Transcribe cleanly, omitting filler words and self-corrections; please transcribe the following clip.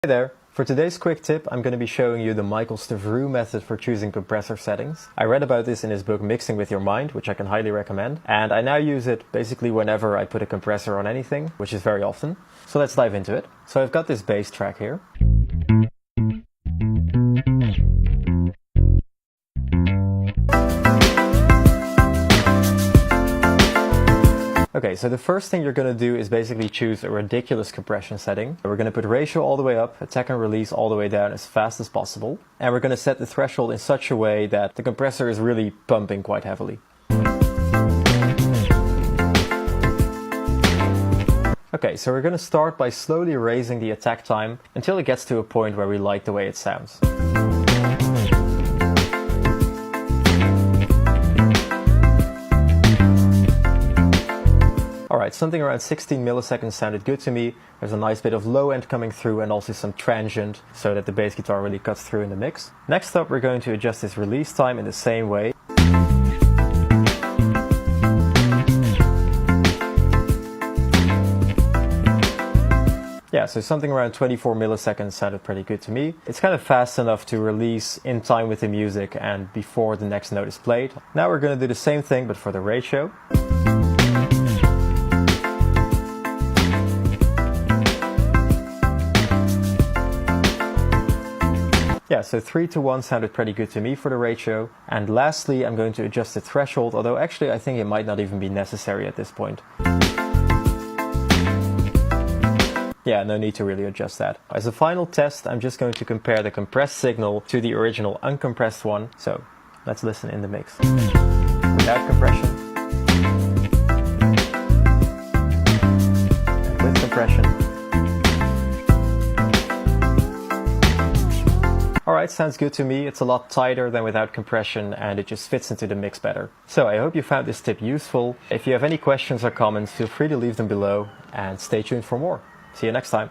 Hey there! For today's quick tip, I'm going to be showing you the Michael Stavrou method for choosing compressor settings. I read about this in his book Mixing with Your Mind, which I can highly recommend, and I now use it basically whenever I put a compressor on anything, which is very often. So let's dive into it. So I've got this bass track here. Okay, so the first thing you're going to do is basically choose a ridiculous compression setting. We're going to put ratio all the way up, attack and release all the way down as fast as possible. And we're going to set the threshold in such a way that the compressor is really pumping quite heavily. Okay, so we're going to start by slowly raising the attack time until it gets to a point where we like the way it sounds. Alright, something around 16 milliseconds sounded good to me. There's a nice bit of low end coming through and also some transient so that the bass guitar really cuts through in the mix. Next up, we're going to adjust this release time in the same way. Yeah, so something around 24 milliseconds sounded pretty good to me. It's kind of fast enough to release in time with the music and before the next note is played. Now we're going to do the same thing but for the ratio. Yeah, so 3:1 sounded pretty good to me for the ratio. And lastly, I'm going to adjust the threshold, although actually I think it might not even be necessary at this point. Yeah, no need to really adjust that. As a final test, I'm just going to compare the compressed signal to the original uncompressed one. So let's listen in the mix. Without compression. And with compression. Alright, sounds good to me. It's a lot tighter than without compression and it just fits into the mix better. So I hope you found this tip useful. If you have any questions or comments, feel free to leave them below and stay tuned for more. See you next time.